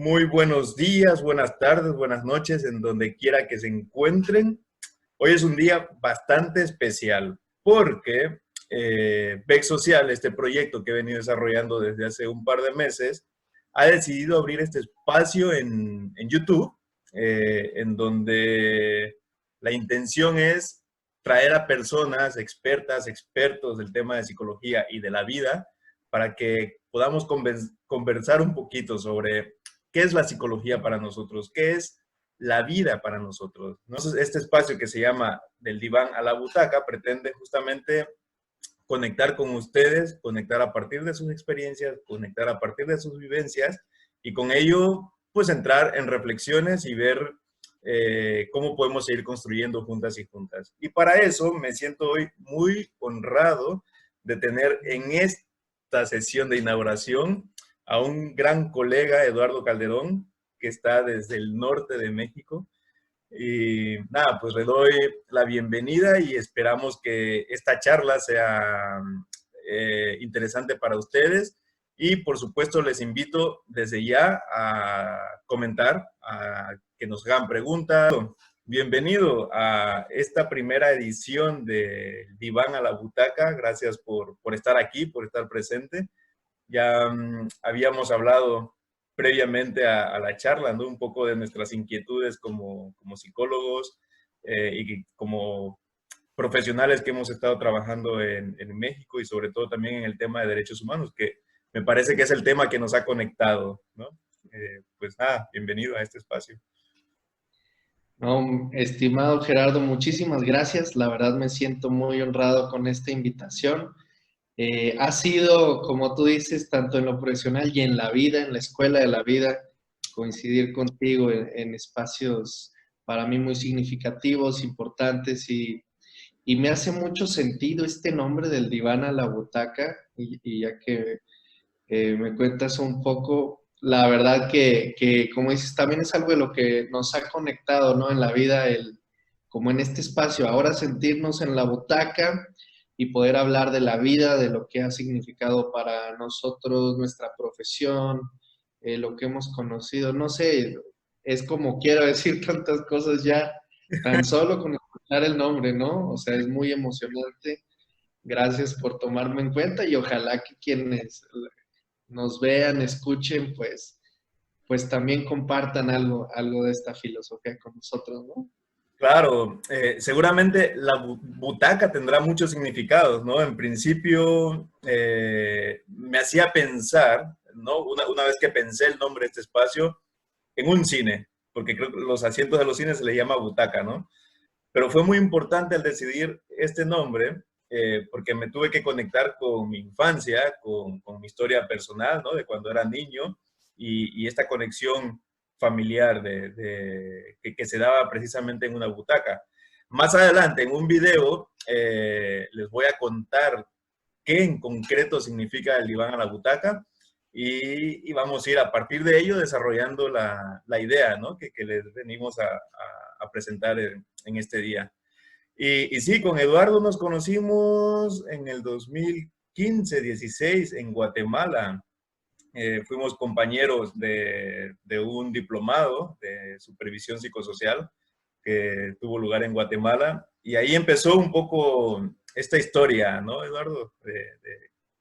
Muy buenos días, buenas tardes, buenas noches, en donde quiera que se encuentren. Hoy es un día bastante especial porque VEC Social, este proyecto que he venido desarrollando desde hace un par de meses, ha decidido abrir este espacio en YouTube, en donde la intención es traer a personas expertas, expertos del tema de psicología y de la vida para que podamos conversar un poquito sobre qué es la psicología para nosotros, qué es la vida para nosotros. Entonces, este espacio que se llama Del Diván a la Butaca pretende justamente conectar con ustedes, conectar a partir de sus experiencias, conectar a partir de sus vivencias y con ello, pues entrar en reflexiones y ver cómo podemos seguir construyendo juntas y juntas. Y para eso me siento hoy muy honrado de tener en esta sesión de inauguración a un gran colega, Eduardo Calderón, que está desde el norte de México. Y nada, pues le doy la bienvenida y esperamos que esta charla sea interesante para ustedes. Y por supuesto les invito desde ya a comentar, a que nos hagan preguntas. Bienvenido a esta primera edición de Diván a la Butaca. Gracias por estar aquí, por estar presente. Ya habíamos hablado previamente a la charla, ¿no? Un poco de nuestras inquietudes como psicólogos y como profesionales que hemos estado trabajando en México y sobre todo también en el tema de derechos humanos, que me parece que es el tema que nos ha conectado, ¿no? Pues nada, bienvenido a este espacio. No, estimado Gerardo, muchísimas gracias. La verdad me siento muy honrado con esta invitación. Ha sido, como tú dices, tanto en lo profesional y en la vida, en la escuela de la vida, coincidir contigo en espacios para mí muy significativos, importantes y me hace mucho sentido este nombre del diván a la butaca y ya que me cuentas un poco, la verdad que, como dices, también es algo de lo que nos ha conectado, ¿no? En la vida, como en este espacio, ahora sentirnos en la butaca y poder hablar de la vida, de lo que ha significado para nosotros, nuestra profesión, lo que hemos conocido, no sé, es como quiero decir tantas cosas ya, tan solo con escuchar el nombre, ¿no? O sea, es muy emocionante. Gracias por tomarme en cuenta y ojalá que quienes nos vean, escuchen, pues también compartan algo de esta filosofía con nosotros, ¿no? Claro, seguramente la butaca tendrá muchos significados, ¿no? En principio, me hacía pensar, ¿no? Una vez que pensé el nombre de este espacio, en un cine, porque creo que los asientos de los cines se les llama butaca, ¿no? Pero fue muy importante al decidir este nombre, porque me tuve que conectar con mi infancia, con mi historia personal, ¿no? De cuando era niño y esta conexión familiar que se daba precisamente en una butaca. Más adelante, en un video, les voy a contar qué en concreto significa el diván a la butaca y vamos a ir a partir de ello desarrollando la idea, ¿no? Que les venimos a presentar en este día. Y sí, con Eduardo nos conocimos en el 2015-16 en Guatemala. Fuimos compañeros de un diplomado de supervisión psicosocial que tuvo lugar en Guatemala. Y ahí empezó un poco esta historia, ¿no, Eduardo? De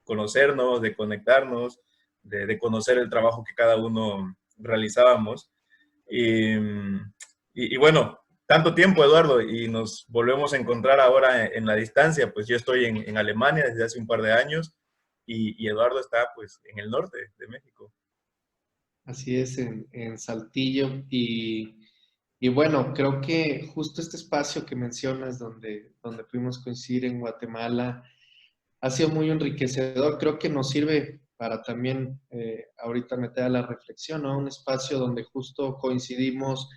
conocernos, de conectarnos, de conocer el trabajo que cada uno realizábamos. Y bueno, tanto tiempo, Eduardo, y nos volvemos a encontrar ahora en la distancia. Pues yo estoy en Alemania desde hace un par de años y Eduardo está pues en el norte de México. Así es, en Saltillo. Y bueno, creo que justo este espacio que mencionas, donde pudimos coincidir en Guatemala, ha sido muy enriquecedor. Creo que nos sirve para también ahorita meter a la reflexión, ¿no? Un espacio donde justo coincidimos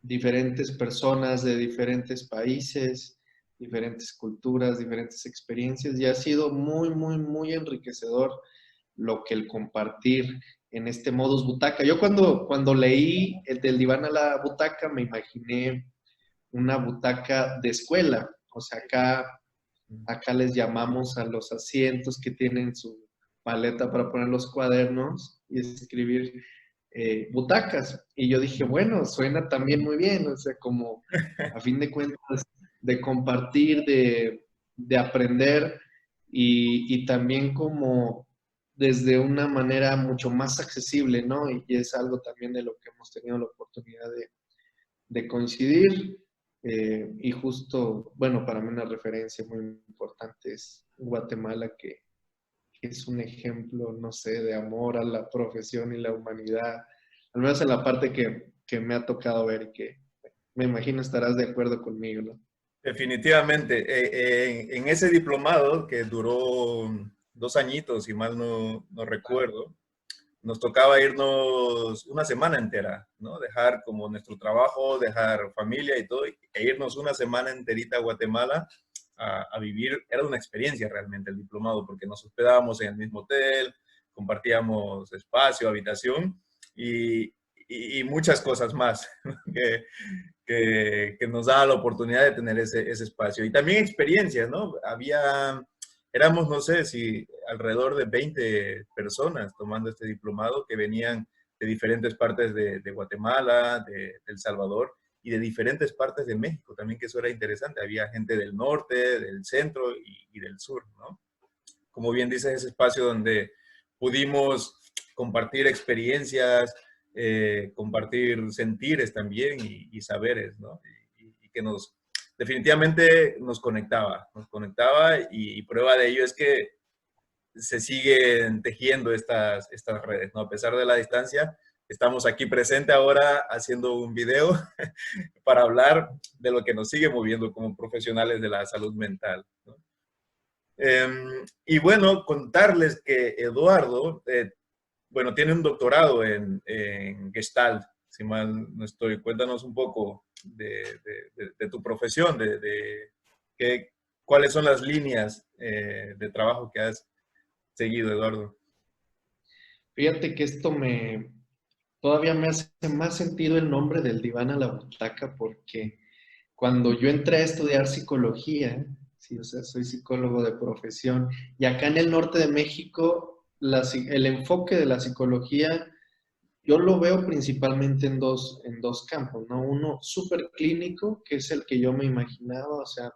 diferentes personas de diferentes países, diferentes culturas, diferentes experiencias, y ha sido muy, muy, muy enriquecedor lo que el compartir en este modus butaca. Yo cuando leí el del diván a la butaca, me imaginé una butaca de escuela, o sea, acá les llamamos a los asientos que tienen su paleta para poner los cuadernos y escribir. butacas. Y yo dije, bueno, suena también muy bien, o sea, como a fin de cuentas, de compartir, de aprender y también como desde una manera mucho más accesible, ¿no? Y es algo también de lo que hemos tenido la oportunidad de coincidir. Y justo, bueno, para mí una referencia muy importante es Guatemala, que es un ejemplo, no sé, de amor a la profesión y la humanidad, al menos en la parte que me ha tocado ver y que me imagino estarás de acuerdo conmigo, ¿no? Definitivamente. En ese diplomado que duró 2 añitos, si mal no recuerdo, nos tocaba irnos una semana entera, ¿no? Dejar como nuestro trabajo, dejar familia y todo, e irnos una semana enterita a Guatemala a vivir. Era una experiencia realmente el diplomado, porque nos hospedábamos en el mismo hotel, compartíamos espacio, habitación y, y muchas cosas más que, que nos daba la oportunidad de tener ese espacio. Y también experiencias, ¿no? Éramos, no sé, si alrededor de 20 personas tomando este diplomado que venían de diferentes partes de Guatemala, de El Salvador y de diferentes partes de México también, que eso era interesante. Había gente del norte, del centro y del sur, ¿no? Como bien dices, ese espacio donde pudimos compartir experiencias, compartir sentires también y saberes, ¿no? Y que definitivamente nos conectaba y prueba de ello es que se siguen tejiendo estas redes, ¿no? A pesar de la distancia, estamos aquí presente ahora haciendo un video para hablar de lo que nos sigue moviendo como profesionales de la salud mental, ¿no? Y bueno, contarles que Eduardo, bueno, tiene un doctorado en Gestalt, si mal no estoy. Cuéntanos un poco de tu profesión, qué, cuáles son las líneas de trabajo que has seguido, Eduardo. Fíjate que todavía me hace más sentido el nombre del diván a la butaca porque cuando yo entré a estudiar psicología, sí, o sea, soy psicólogo de profesión, y acá en el norte de México, el enfoque de la psicología, yo lo veo principalmente en dos campos, ¿no? Uno súper clínico, que es el que yo me imaginaba, o sea,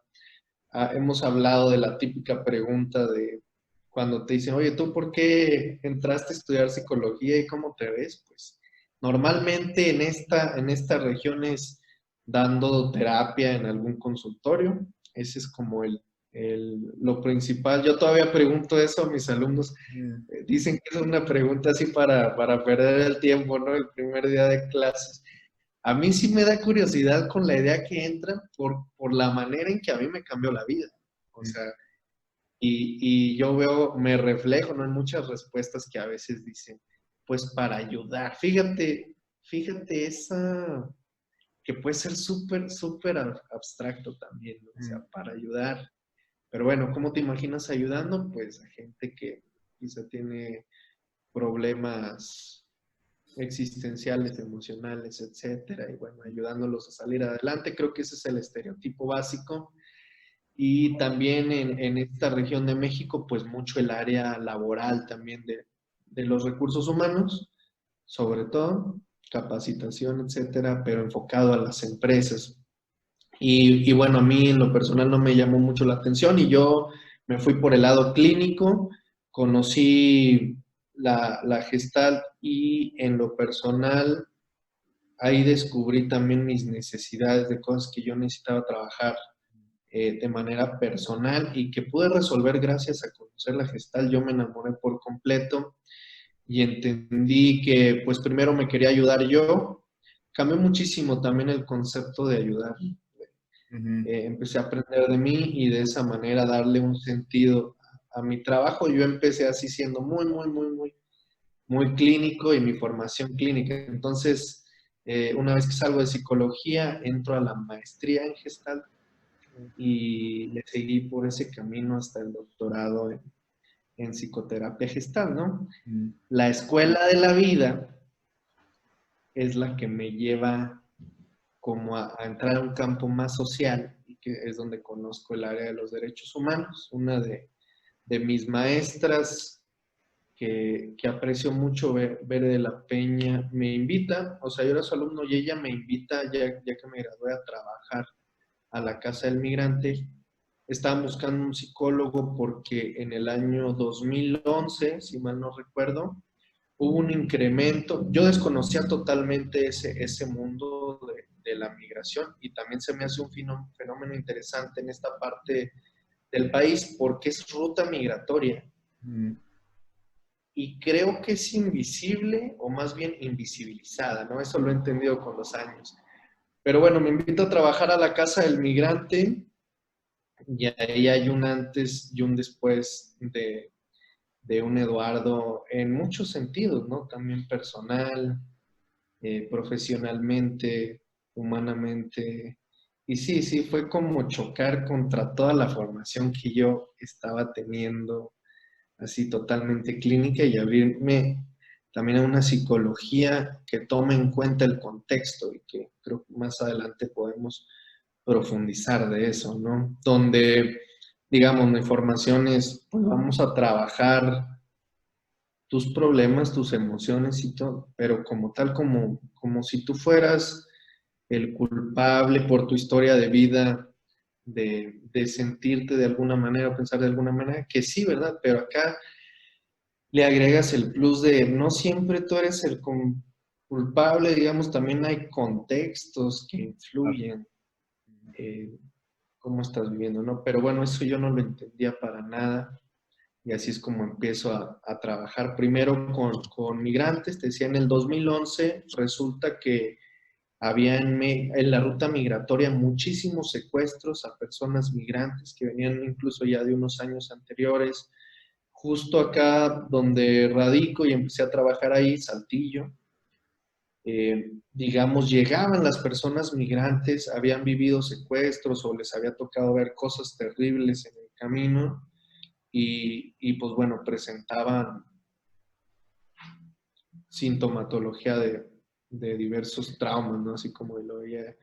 hemos hablado de la típica pregunta de cuando te dicen, oye, ¿tú por qué entraste a estudiar psicología y cómo te ves? Pues normalmente en estas regiones dando terapia en algún consultorio, ese es como lo principal. Yo todavía pregunto eso a mis alumnos. Mm. Dicen que es una pregunta así para perder el tiempo, ¿no? El primer día de clases. A mí sí me da curiosidad con la idea que entran por la manera en que a mí me cambió la vida. O sea, y yo me reflejo, ¿no? En muchas respuestas que a veces dicen, pues para ayudar. Fíjate esa, que puede ser súper, súper abstracto también, ¿no? O sea, Mm. para ayudar. Pero bueno, ¿cómo te imaginas ayudando? Pues a gente que quizá tiene problemas existenciales, emocionales, etcétera, y bueno, ayudándolos a salir adelante. Creo que ese es el estereotipo básico. Y también en esta región de México, pues mucho el área laboral también de los recursos humanos, sobre todo, capacitación, etcétera, pero enfocado a las empresas. Y bueno, a mí en lo personal no me llamó mucho la atención y yo me fui por el lado clínico, conocí la Gestalt y en lo personal ahí descubrí también mis necesidades de cosas que yo necesitaba trabajar de manera personal y que pude resolver gracias a conocer la Gestalt. Yo me enamoré por completo y entendí que pues primero me quería ayudar yo. Cambió muchísimo también el concepto de ayudar. Ujú. Empecé a aprender de mí y de esa manera darle un sentido a mi trabajo. Yo empecé así siendo muy, muy, muy, muy, muy clínico y mi formación clínica. Entonces, una vez que salgo de psicología, entro a la maestría en Gestalt y le seguí por ese camino hasta el doctorado en psicoterapia gestal, ¿no? Mm. La escuela de la vida es la que me lleva como a entrar a un campo más social y que es donde conozco el área de los derechos humanos. Una de mis maestras que aprecio mucho, Bere de la Peña, me invita, o sea, yo era su alumno y ella me invita, ya que me gradué, a trabajar a la Casa del Migrante. Estaban buscando un psicólogo porque en el año 2011, si mal no recuerdo, hubo un incremento. Yo desconocía totalmente ese mundo de la migración y también se me hace un fenómeno interesante en esta parte del país porque es ruta migratoria. Mm. Y creo que es invisible o más bien invisibilizada, ¿no? Eso lo he entendido con los años. Pero bueno, me invito a trabajar a la Casa del Migrante y ahí hay un antes y un después de un Eduardo en muchos sentidos, ¿no? También personal, profesionalmente, humanamente. Y sí, sí, fue como chocar contra toda la formación que yo estaba teniendo, así totalmente clínica, y abrirme también a una psicología que tome en cuenta el contexto y que creo que más adelante podemos profundizar de eso, ¿no? Donde, digamos, mi formación es, pues vamos a trabajar tus problemas, tus emociones y todo, pero como tal, como si tú fueras el culpable por tu historia de vida, de sentirte de alguna manera o pensar de alguna manera, que sí, ¿verdad? Pero acá le agregas el plus de no siempre tú eres el culpable, digamos, también hay contextos que influyen cómo estás viviendo, ¿no? Pero bueno, eso yo no lo entendía para nada. Y así es como empiezo a trabajar primero con migrantes. Te decía, en el 2011 resulta que había en la ruta migratoria muchísimos secuestros a personas migrantes que venían incluso ya de unos años anteriores. Justo acá donde radico y empecé a trabajar ahí, Saltillo, digamos, llegaban las personas migrantes, habían vivido secuestros o les había tocado ver cosas terribles en el camino y pues bueno, presentaban sintomatología de diversos traumas, ¿no? Así como lo veía,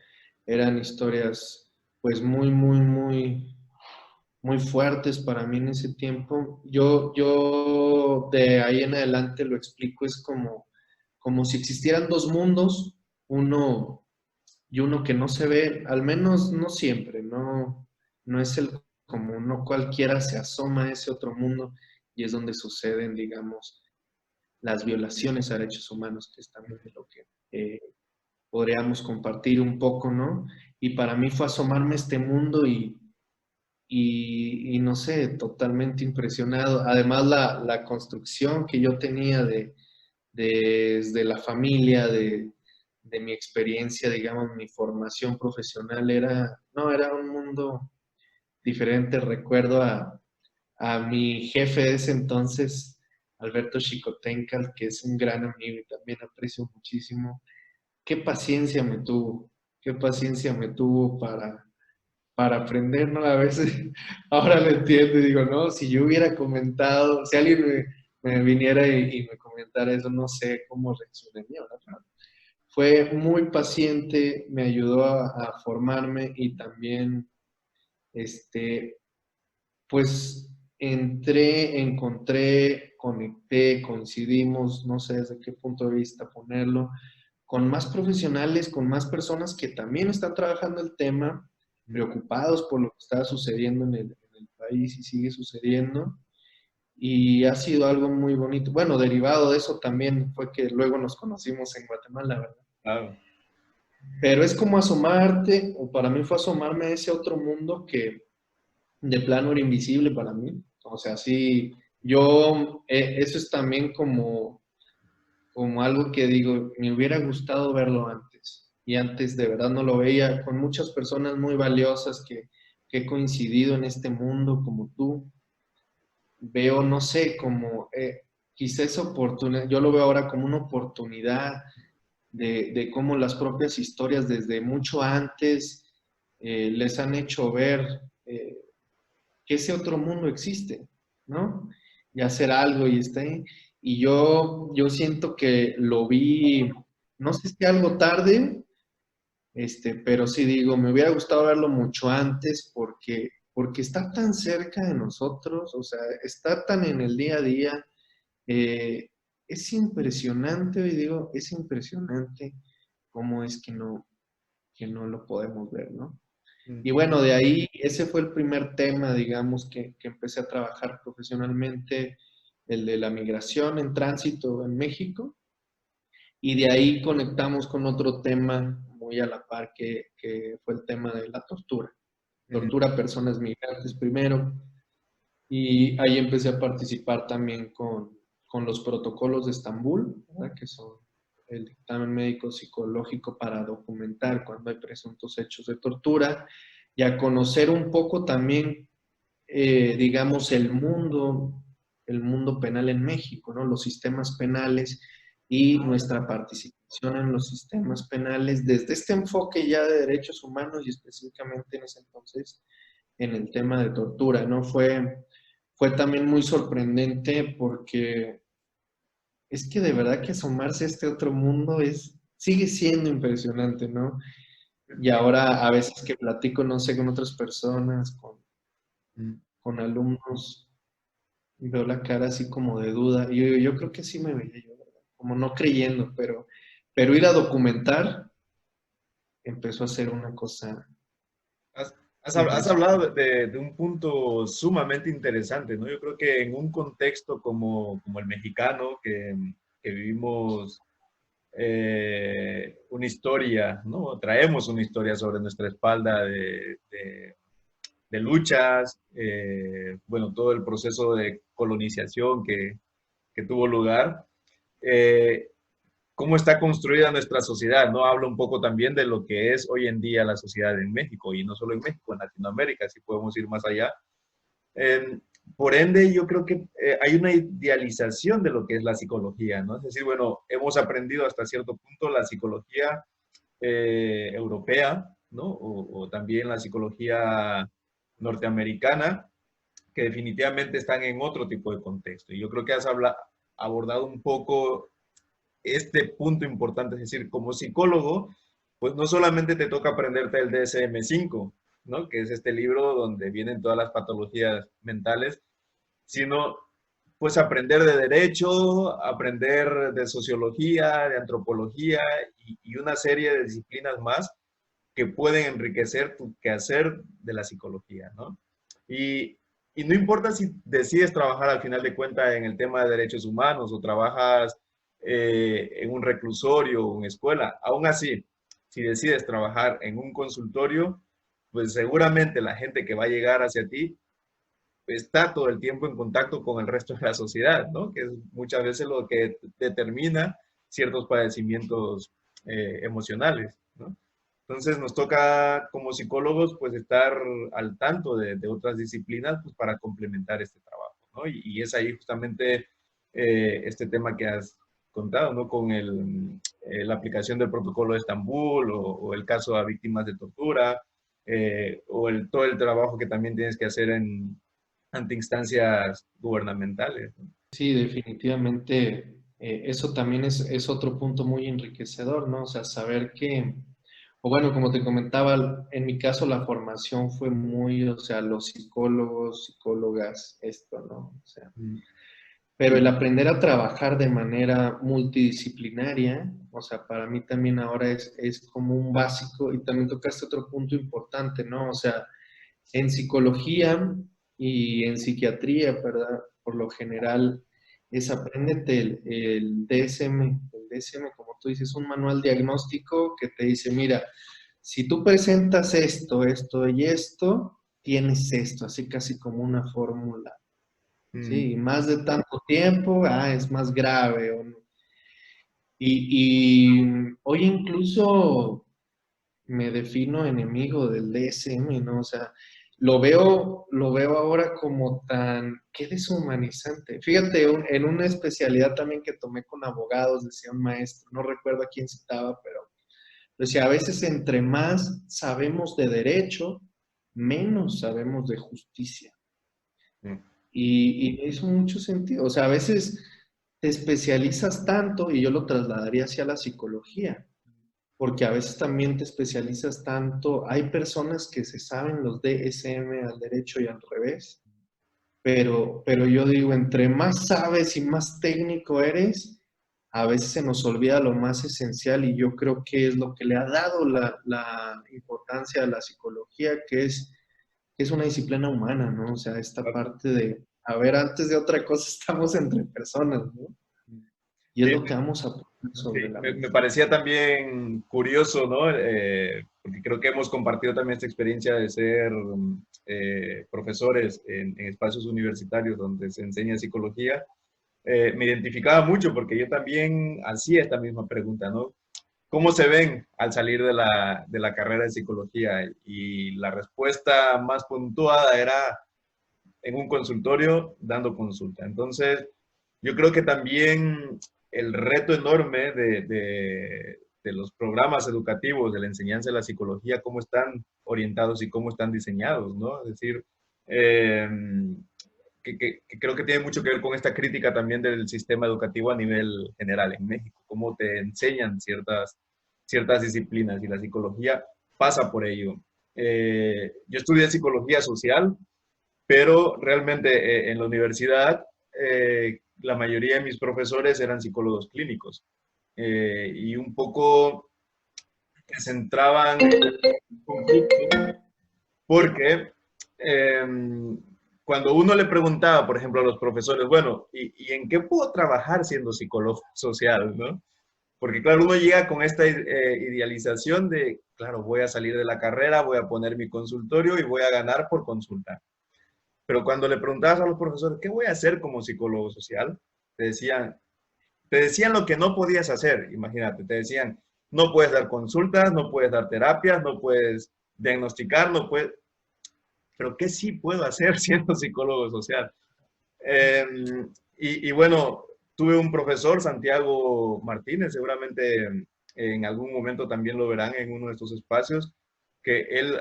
eran historias pues muy fuertes para mí en ese tiempo. Yo de ahí en adelante lo explico, es como si existieran dos mundos, uno y uno que no se ve, al menos no siempre, no es el común, no cualquiera se asoma a ese otro mundo y es donde suceden, digamos, las violaciones a derechos humanos, que es también de lo que podríamos compartir un poco, ¿no? Y para mí fue asomarme a este mundo y no sé, totalmente impresionado. Además, la construcción que yo tenía desde la familia, de mi experiencia, digamos, mi formación profesional era un mundo diferente. Recuerdo a mi jefe de ese entonces, Alberto Chicotencal, que es un gran amigo y también aprecio muchísimo. Qué paciencia me tuvo, qué paciencia me tuvo para aprender, ¿no? A veces, ahora lo entiendo y digo, no, si yo hubiera comentado, si alguien me viniera y me comentara eso, no sé cómo reaccionaría, ¿verdad? Fue muy paciente, me ayudó a formarme y también, este, pues encontré, conecté, coincidimos, no sé desde qué punto de vista ponerlo, con más profesionales, con más personas que también están trabajando el tema, preocupados por lo que está sucediendo en el país y sigue sucediendo. Y ha sido algo muy bonito. Bueno, derivado de eso también fue que luego nos conocimos en Guatemala, ¿verdad? Claro. Pero es como asomarte, o para mí fue asomarme a ese otro mundo que de plano era invisible para mí. O sea, sí, eso es también como algo que digo, me hubiera gustado verlo antes. Y antes de verdad no lo veía, con muchas personas muy valiosas que he coincidido en este mundo como tú. Veo, no sé, como quizá esa oportunidad, yo lo veo ahora como una oportunidad de cómo las propias historias desde mucho antes les han hecho ver que ese otro mundo existe, ¿no? Y hacer algo y está ahí. Y yo siento que lo vi, no sé si algo tarde, pero sí digo, me hubiera gustado verlo mucho antes porque está tan cerca de nosotros, o sea, está tan en el día a día Eh, es impresionante, hoy digo, es impresionante cómo es que no lo podemos ver, ¿no? Y Ujú, bueno, de ahí, ese fue el primer tema, digamos, que empecé a trabajar profesionalmente, el de la migración en tránsito en México, y de ahí conectamos con otro tema muy a la par, que fue el tema de la tortura. ujú, Tortura a personas migrantes primero, y ahí empecé a participar también con los protocolos de Estambul, ¿verdad? Que son el dictamen médico psicológico para documentar cuando hay presuntos hechos de tortura y a conocer un poco también, digamos, el mundo penal en México, ¿no? Los sistemas penales y nuestra participación en los sistemas penales desde este enfoque ya de derechos humanos y específicamente en ese entonces en el tema de tortura, ¿no? Fue también muy sorprendente porque es que de verdad que asomarse a este otro mundo sigue siendo impresionante, ¿no? Y ahora a veces que platico, no sé, con otras personas, ujú. con alumnos, y veo la cara así como de duda. Y yo creo que sí me veía yo, ¿verdad? Como no creyendo, pero ir a documentar empezó a ser una cosa Has impresionante. hablado de un punto sumamente interesante, ¿no? Yo creo que en un contexto como el mexicano, que vivimos una historia, ¿no? Traemos una historia sobre nuestra espalda de luchas, bueno, todo el proceso de colonización que tuvo lugar. Eh, ¿Cómo está construida nuestra sociedad? ¿No? Habla un poco también de lo que es hoy en día la sociedad en México, y no solo en México, en Latinoamérica, si podemos ir más allá. Eh, por ende, yo creo que hay una idealización de lo que es la psicología, ¿no? Es decir, bueno, hemos aprendido hasta cierto punto la psicología europea, ¿no? O también la psicología norteamericana, que definitivamente están en otro tipo de contexto. Y yo creo que abordado un poco este punto importante, es decir, como psicólogo, pues no solamente te toca aprenderte el DSM-5, ¿no? Que es este libro donde vienen todas las patologías mentales, sino pues aprender de derecho, aprender de sociología, de antropología y una serie de disciplinas más que pueden enriquecer tu quehacer de la psicología, ¿no? Y, y no importa si decides trabajar al final de cuentas en el tema de derechos humanos o trabajas en un reclusorio o en escuela, aún así, si decides trabajar en un consultorio, pues seguramente la gente que va a llegar hacia ti está todo el tiempo en contacto con el resto de la sociedad, ¿no? Que es muchas veces lo que determina ciertos padecimientos emocionales, ¿no? Entonces nos toca como psicólogos pues estar al tanto de otras disciplinas pues para complementar este trabajo, ¿no? Y es ahí justamente este tema que has contado, ¿no? Con la aplicación del protocolo de Estambul o el caso a víctimas de tortura, todo el trabajo que también tienes que hacer ante instancias gubernamentales, ¿no? Sí, definitivamente, eso también es otro punto muy enriquecedor, ¿no? O sea, saber que, o bueno, como te comentaba, en mi caso la formación fue muy, o sea, los psicólogos, psicólogas, esto, ¿no? O sea, Mm, pero el aprender a trabajar de manera multidisciplinaria, o sea, para mí también ahora es como un básico y también tocaste otro punto importante, ¿no? O sea, en psicología y en psiquiatría, ¿verdad? Por lo general es apréndete el DSM. El DSM, como tú dices, es un manual diagnóstico que te dice, mira, si tú presentas esto, esto y esto, tienes esto, así casi como una fórmula. mm, Sí, más de tanto tiempo, es más grave. Y hoy incluso me defino enemigo del DSM, ¿no? O sea, lo veo ahora como tan, qué deshumanizante. Fíjate, en una especialidad también que tomé con abogados, decía un maestro, no recuerdo a quién citaba, pero decía, a veces entre más sabemos de derecho, menos sabemos de justicia. mm. Y me hizo mucho sentido. O sea, a veces te especializas tanto, y yo lo trasladaría hacia la psicología porque a veces también te especializas tanto. Hay personas que se saben los DSM al derecho y al revés, pero yo digo, entre más sabes y más técnico eres, a veces se nos olvida lo más esencial y yo creo que es lo que le ha dado la importancia a la psicología, que es una disciplina humana, ¿no? O sea, esta parte de, a ver, antes de otra cosa estamos entre personas, ¿no? Y es Sí, lo que vamos a poner sí, sobre la me mesa. parecía también curioso, ¿no? Porque creo que hemos compartido también esta experiencia de ser profesores en espacios universitarios donde se enseña psicología. Me identificaba mucho porque yo también hacía esta misma pregunta, ¿no? ¿Cómo se ven al salir de la carrera de psicología? Y la respuesta más puntuada era en un consultorio dando consulta. Entonces, yo creo que también el reto enorme de los programas educativos, de la enseñanza de la psicología, cómo están orientados y cómo están diseñados, ¿no? Es decir, eh, que creo que tiene mucho que ver con esta crítica también del sistema educativo a nivel general en México, cómo te enseñan ciertas disciplinas y la psicología pasa por ello. Yo estudié psicología social, pero realmente en la universidad la mayoría de mis profesores eran psicólogos clínicos y un poco se centraban en conflictos porque eh, cuando uno le preguntaba, por ejemplo, a los profesores, bueno, ¿y en qué puedo trabajar siendo psicólogo social, no? Porque claro, uno llega con esta idealización de, claro, voy a salir de la carrera, voy a poner mi consultorio y voy a ganar por consulta. Pero cuando le preguntabas a los profesores, ¿qué voy a hacer como psicólogo social? Te decían, te decían lo que no podías hacer, imagínate, te decían, no puedes dar consultas, no puedes dar terapias, no puedes diagnosticar, no puedes, pero ¿qué sí puedo hacer siendo psicólogo social? Eh, y bueno, tuve un profesor, Santiago Martínez, seguramente en algún momento también lo verán en uno de estos espacios, que él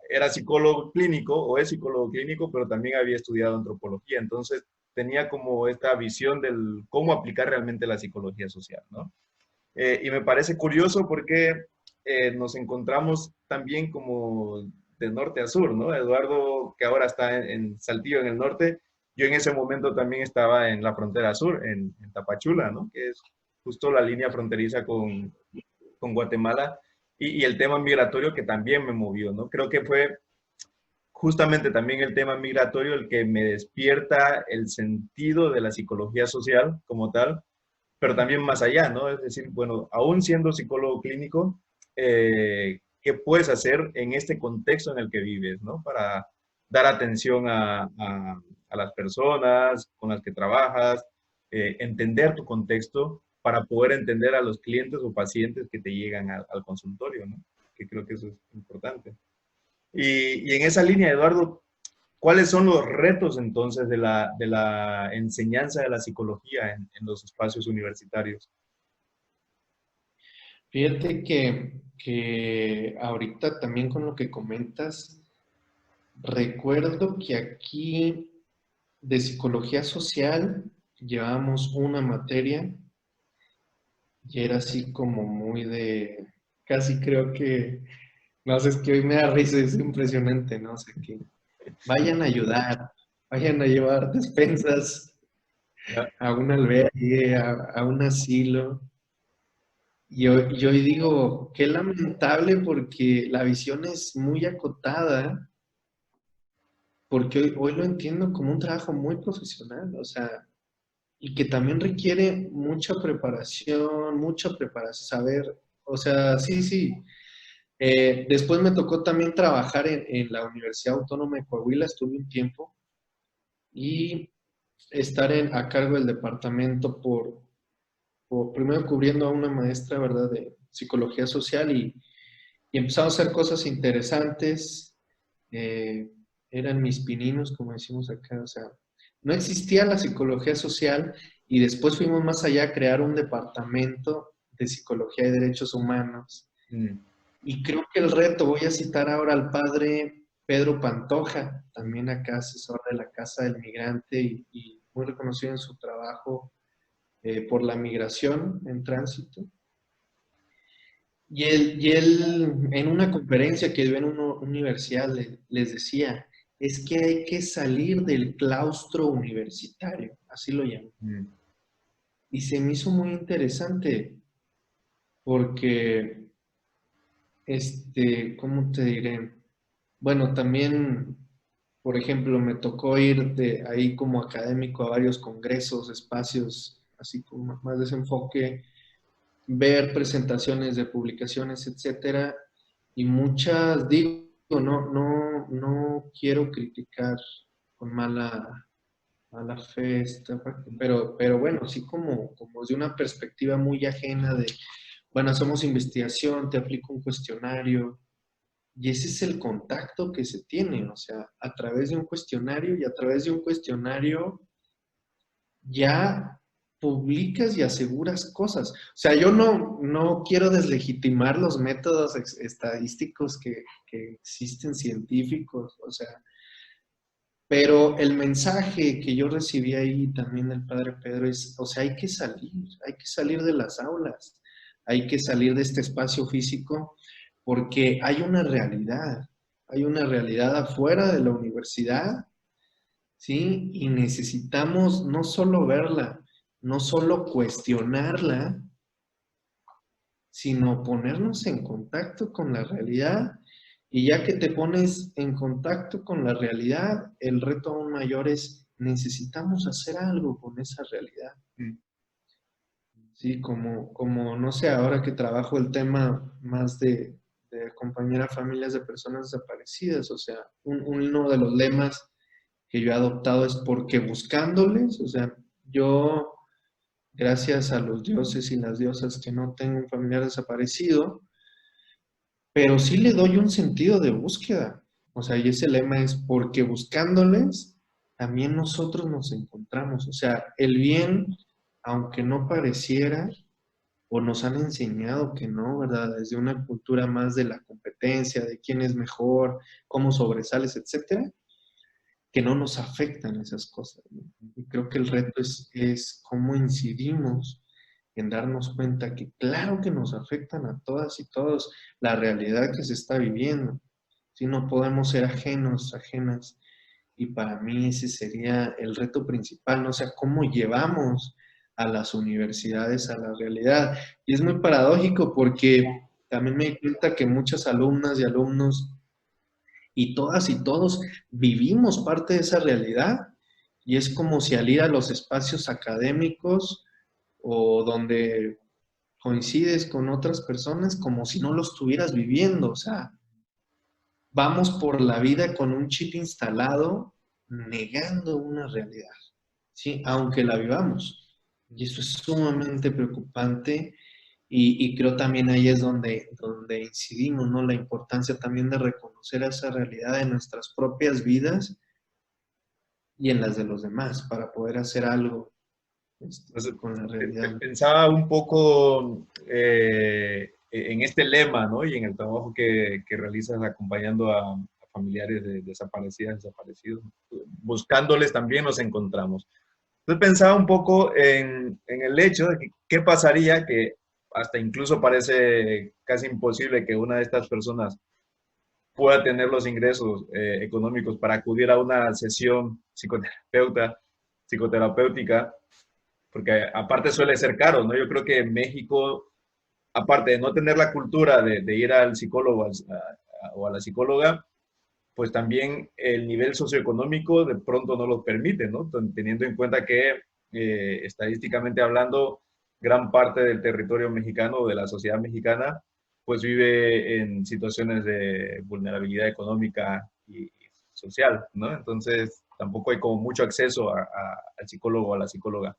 era psicólogo clínico o es psicólogo clínico, pero también había estudiado antropología, entonces tenía como esta visión del cómo aplicar realmente la psicología social, ¿no? Y me parece curioso porque nos encontramos también como de norte a sur, ¿no? Eduardo, que ahora está en Saltillo, en el norte, yo en ese momento también estaba en la frontera sur, en Tapachula, ¿no? Que es justo la línea fronteriza con Guatemala, y el tema migratorio que también me movió, ¿no? Creo que fue justamente también el tema migratorio el que me despierta el sentido de la psicología social como tal, pero también más allá, ¿no? Es decir, bueno, aún siendo psicólogo clínico, ¿qué puedes hacer en este contexto en el que vives, ¿no? Para dar atención a las personas con las que trabajas, entender tu contexto para poder entender a los clientes o pacientes que te llegan al consultorio, ¿no? Que creo que eso es importante. Y en esa línea, Eduardo, ¿cuáles son los retos entonces de la enseñanza de la psicología en los espacios universitarios? Fíjate que ahorita también con lo que comentas, recuerdo que aquí de psicología social llevábamos una materia y era así como muy de, casi creo que, no sé, es que hoy me da risa, es impresionante, ¿no? O sea, que vayan a ayudar, vayan a llevar despensas Ya. a un albergue, a un asilo. Y hoy digo, qué lamentable porque la visión es muy acotada, porque hoy lo entiendo como un trabajo muy profesional, o sea, y que también requiere mucha preparación, saber, o sea, sí, sí. Después me tocó también trabajar en la Universidad Autónoma de Coahuila, estuve un tiempo, y estar a cargo del departamento primero cubriendo a una maestra, ¿verdad?, de psicología social y empezamos a hacer cosas interesantes. eh, Eran mis pininos, como decimos acá, o sea, no existía la psicología social y después fuimos más allá a crear un departamento de psicología y derechos humanos. Mm. Y creo que el reto, voy a citar ahora al padre Pedro Pantoja, también acá asesor de la Casa del Migrante y muy reconocido en su trabajo por la migración en tránsito. Y él en una conferencia que dio en una universidad les decía, es que hay que salir del claustro universitario, así lo llamo. Mm, Y se me hizo muy interesante porque, ¿cómo te diré? Bueno, también, por ejemplo, me tocó ir de ahí como académico a varios congresos, espacios, así como más desenfoque, ver presentaciones de publicaciones, etcétera, y muchas, digo, no quiero criticar con mala fe esta parte, pero bueno, sí como de una perspectiva muy ajena de, bueno, hacemos investigación, te aplico un cuestionario, y ese es el contacto que se tiene, o sea, a través de un cuestionario y a través de un cuestionario ya publicas y aseguras cosas. O sea, yo no quiero deslegitimar los métodos estadísticos que existen científicos, o sea, pero el mensaje que yo recibí ahí también del padre Pedro es, o sea, hay que salir de las aulas, hay que salir de este espacio físico porque hay una realidad afuera de la universidad, ¿sí? Y necesitamos no solo verla, no solo cuestionarla, sino ponernos en contacto con la realidad. Y ya que te pones en contacto con la realidad, el reto aún mayor es, necesitamos hacer algo con esa realidad. mm. Sí, como no sé, ahora que trabajo el tema más de acompañar a familias de personas desaparecidas, o sea, uno de los lemas que yo he adoptado es porque buscándoles, o sea, yo, gracias a los dioses y las diosas que no tengo un familiar desaparecido, pero sí le doy un sentido de búsqueda. O sea, y ese lema es porque buscándoles, también nosotros nos encontramos. O sea, el bien, aunque no pareciera, o nos han enseñado que no, ¿verdad? Desde una cultura más de la competencia, de quién es mejor, cómo sobresales, etcétera, que no nos afectan esas cosas, ¿no? Y creo que el reto es cómo incidimos en darnos cuenta que claro que nos afectan a todas y todos la realidad que se está viviendo. Si no podemos ser ajenas. Y para mí ese sería el reto principal, ¿no? O sea, cómo llevamos a las universidades a la realidad. Y es muy paradójico porque también me di cuenta que muchas alumnas y alumnos y todas y todos vivimos parte de esa realidad y es como si al ir a los espacios académicos o donde coincides con otras personas, como si no lo estuvieras viviendo, o sea, vamos por la vida con un chip instalado negando una realidad, ¿sí? Aunque la vivamos. Y eso es sumamente preocupante y creo también ahí es donde incidimos, ¿no? La importancia también de reconocer esa realidad en nuestras propias vidas y en las de los demás para poder hacer algo Entonces, con la realidad. pensaba un poco en este lema, ¿no? Y en el trabajo que realizas acompañando a familiares de desaparecidas, desaparecidos. Buscándoles también nos encontramos. Entonces pensaba un poco en el hecho de que qué pasaría, que hasta incluso parece casi imposible que una de estas personas pueda tener los ingresos económicos para acudir a una sesión psicoterapéutica, porque aparte suele ser caro, ¿no? Yo creo que en México, aparte de no tener la cultura de ir al psicólogo o a la psicóloga, pues también el nivel socioeconómico de pronto no lo permite, ¿no? Teniendo en cuenta que estadísticamente hablando, gran parte del territorio mexicano o de la sociedad mexicana, pues vive en situaciones de vulnerabilidad económica y social, ¿no? Entonces, tampoco hay como mucho acceso al psicólogo o a la psicóloga.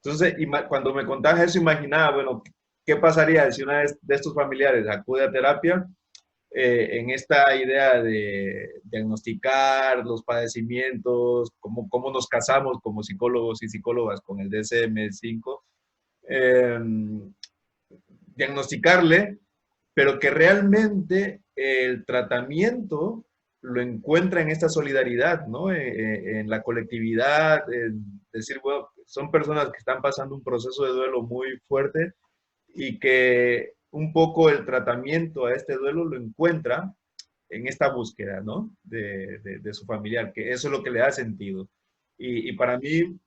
Entonces, cuando me contaste eso, imaginaba, bueno, ¿qué pasaría si una de estos familiares acude a terapia en esta idea de diagnosticar los padecimientos, cómo nos casamos como psicólogos y psicólogas con el DSM-5, eh, diagnosticarle, pero que realmente el tratamiento lo encuentra en esta solidaridad, ¿no? En la colectividad, en decir, bueno, son personas que están pasando un proceso de duelo muy fuerte y que un poco el tratamiento a este duelo lo encuentra en esta búsqueda, ¿no? De su familiar, que eso es lo que le da sentido. Y para mí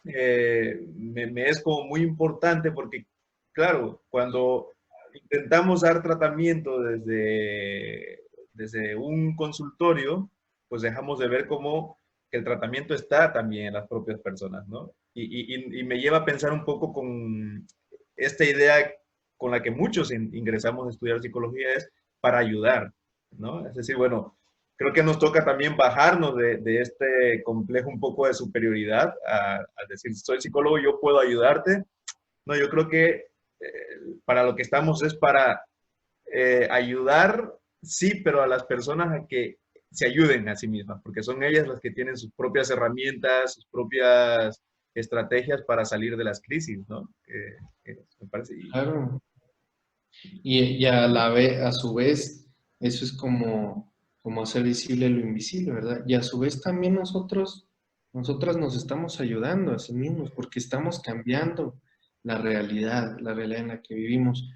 me es como muy importante porque, claro, cuando intentamos dar tratamiento desde un consultorio, pues dejamos de ver cómo el tratamiento está también en las propias personas, ¿no? Y me lleva a pensar un poco con esta idea con la que muchos ingresamos a estudiar psicología es para ayudar, ¿no? Es decir, bueno, creo que nos toca también bajarnos de este complejo un poco de superioridad a decir, soy psicólogo, yo puedo ayudarte. No, yo creo que para lo que estamos es para ayudar, sí, pero a las personas a que se ayuden a sí mismas, porque son ellas las que tienen sus propias herramientas, sus propias estrategias para salir de las crisis, ¿no? Me parece. Claro. Y a la vez, a su vez, eso es como hacer visible lo invisible, ¿verdad? Y a su vez también nosotras nos estamos ayudando a sí mismos porque estamos cambiando la realidad en la que vivimos.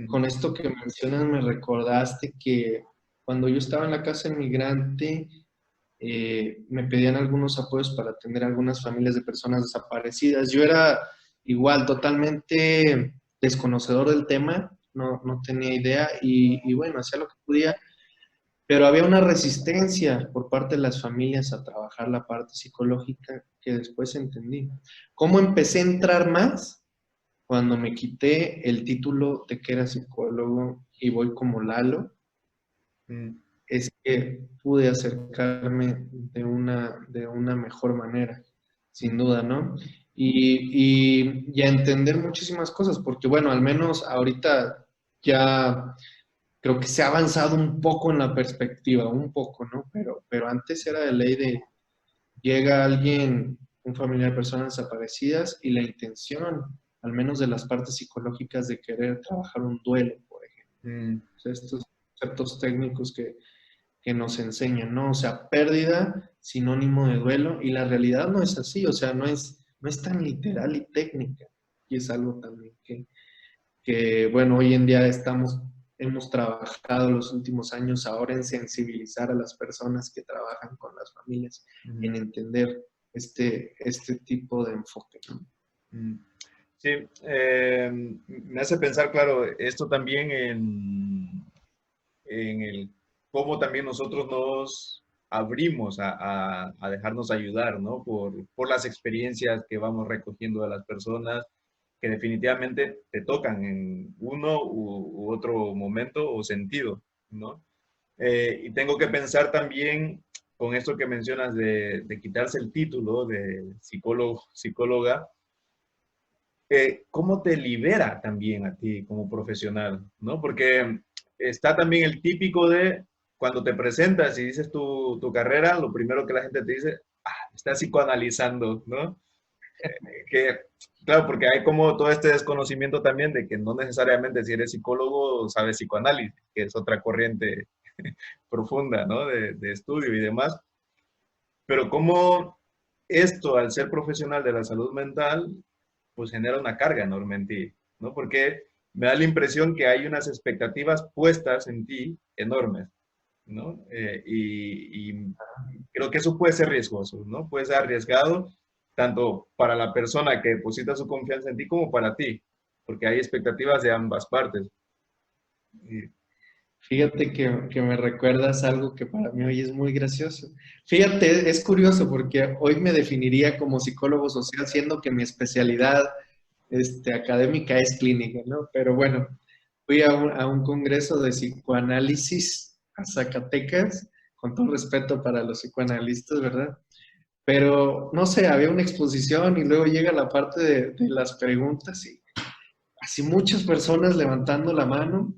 Con esto que mencionas me recordaste que cuando yo estaba en la casa inmigrante, me pedían algunos apoyos para atender a algunas familias de personas desaparecidas. Yo era igual totalmente desconocedor del tema, no tenía idea y bueno, hacía lo que podía, pero había una resistencia por parte de las familias a trabajar la parte psicológica que después entendí. ¿Cómo empecé a entrar más? Cuando me quité el título de que era psicólogo y voy como Lalo, Mm, es que pude acercarme de una mejor manera, sin mm, duda, ¿no? Y a entender muchísimas cosas, porque bueno, al menos ahorita ya creo que se ha avanzado un poco en la perspectiva, un poco, ¿no? Pero antes era de ley de llega alguien, un familiar de personas desaparecidas y la intención, al menos de las partes psicológicas, de querer trabajar un duelo, por ejemplo. mm, O sea, estos conceptos técnicos que nos enseñan, ¿no? O sea, pérdida, sinónimo de duelo, y la realidad no es así, o sea, no es tan literal y técnica. Y es algo también bueno, hoy en día hemos trabajado los últimos años ahora en sensibilizar a las personas que trabajan con las familias, mm, en entender este tipo de enfoque, ¿no? mm. Sí, me hace pensar, claro, esto también en el cómo también nosotros nos abrimos a dejarnos ayudar, ¿no? Por las experiencias que vamos recogiendo de las personas que definitivamente te tocan en uno u otro momento o sentido, ¿no? Y tengo que pensar también con esto que mencionas de quitarse el título de psicólogo, psicóloga, cómo te libera también a ti como profesional, ¿no? Porque está también el típico de cuando te presentas y dices tu carrera, lo primero que la gente te dice, estás psicoanalizando, ¿no? Que, claro, porque hay como todo este desconocimiento también de que no necesariamente si eres psicólogo sabes psicoanálisis, que es otra corriente profunda, ¿no? De estudio y demás. Pero cómo esto, al ser profesional de la salud mental, pues genera una carga enorme en ti, ¿no? Porque me da la impresión que hay unas expectativas puestas en ti enormes, ¿no? Y creo que eso puede ser riesgoso, ¿no? Puede ser arriesgado tanto para la persona que deposita su confianza en ti como para ti, porque hay expectativas de ambas partes. Y, Fíjate que me recuerdas algo que para mí hoy es muy gracioso. Fíjate, es curioso porque hoy me definiría como psicólogo social, siendo que mi especialidad académica es clínica, ¿no? Pero bueno, fui a un congreso de psicoanálisis a Zacatecas, con todo respeto para los psicoanalistas, ¿verdad? Pero no sé, había una exposición y luego llega la parte de las preguntas y así muchas personas levantando la mano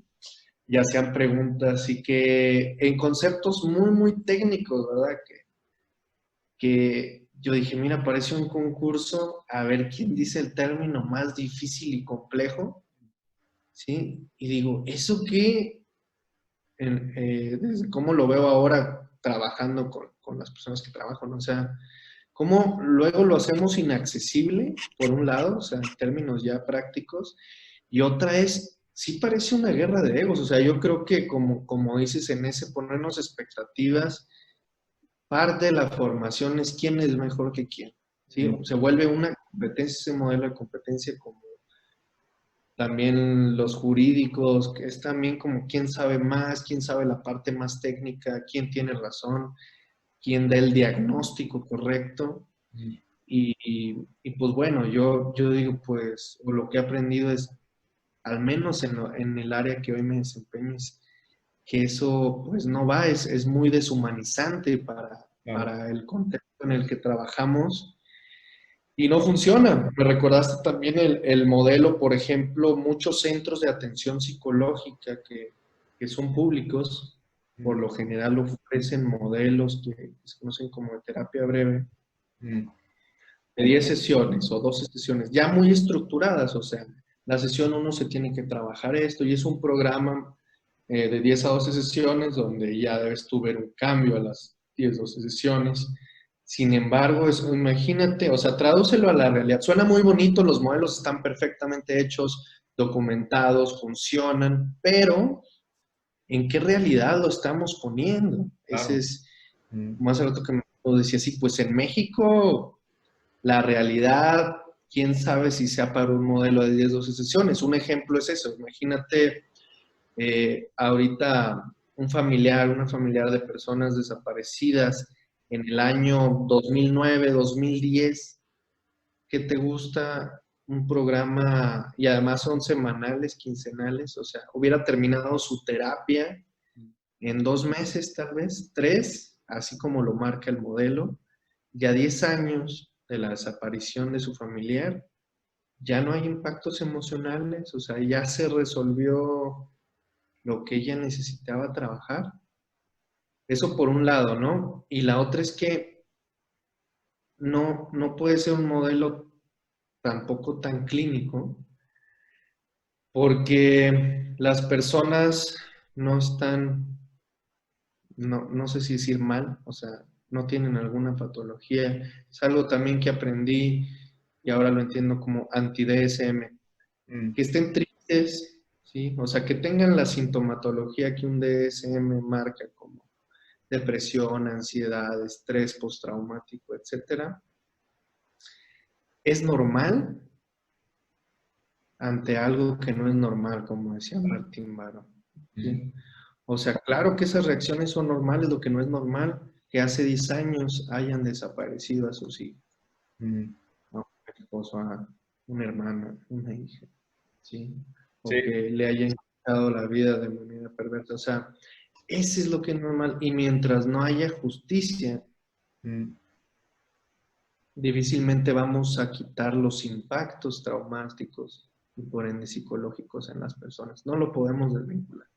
y hacían preguntas y que en conceptos muy, muy técnicos, ¿verdad? Que yo dije, mira, parece un concurso, a ver quién dice el término más difícil y complejo, ¿sí? Y digo, ¿eso qué? Desde cómo lo veo ahora trabajando con las personas que trabajo, ¿no? O sea, cómo luego lo hacemos inaccesible, por un lado, o sea, en términos ya prácticos, y otra es sí parece una guerra de egos. O sea, yo creo que como dices, en ese ponernos expectativas, parte de la formación es quién es mejor que quién. ¿Sí? Mm, Se vuelve una competencia, ese modelo de competencia, como también los jurídicos, que es también como quién sabe más, quién sabe la parte más técnica, quién tiene razón, quién da el diagnóstico correcto. mm, Y pues bueno, yo digo, pues, o lo que he aprendido es, al menos en el área que hoy me desempeño, es que eso pues no va, es muy deshumanizante claro. para el contexto en el que trabajamos y no funciona. Me recordaste también el modelo, por ejemplo, muchos centros de atención psicológica que son públicos, por Mm, lo general ofrecen modelos que se conocen como de terapia breve, mm, de 10 sesiones o 12 sesiones, ya muy estructuradas, o sea, la sesión uno se tiene que trabajar esto y es un programa de 10 a 12 sesiones donde ya debes tú ver un cambio a las 10, 12 sesiones. Sin embargo, imagínate, o sea, tradúcelo a la realidad. Suena muy bonito, los modelos están perfectamente hechos, documentados, funcionan, pero ¿en qué realidad lo estamos poniendo? Ese claro. es, Mm, más al rato que me decía así, pues en México la realidad, quién sabe si sea para un modelo de 10 12 sesiones. Un ejemplo es eso. Imagínate ahorita una familiar de personas desaparecidas en el año 2009, 2010. ¿Qué te gusta? Un programa, y además son semanales, quincenales, o sea, hubiera terminado su terapia en 2 meses, tal vez, 3, así como lo marca el modelo. Ya 10 años de la desaparición de su familiar, ya no hay impactos emocionales, o sea, ya se resolvió lo que ella necesitaba trabajar. Eso por un lado, ¿no? Y la otra es que no puede ser un modelo tampoco tan clínico, porque las personas no están, no sé si decir mal, o sea, no tienen alguna patología. Es algo también que aprendí y ahora lo entiendo como anti-DSM. mm, Que estén tristes, ¿sí? O sea, que tengan la sintomatología que un DSM marca como depresión, ansiedad, estrés postraumático, etcétera, es normal ante algo que no es normal, como decía Martín Baró, mm, ¿sí? O sea, claro que esas reacciones son normales, lo que no es normal, que hace 10 años hayan desaparecido a sus hijos, mm. a un esposo, a una hermana, una hija, ¿sí? Sí. O que le hayan quitado la vida de manera perversa. O sea, eso es lo que es normal. Y mientras no haya justicia, Mm, difícilmente vamos a quitar los impactos traumáticos y por ende psicológicos en las personas. No lo podemos desvincular.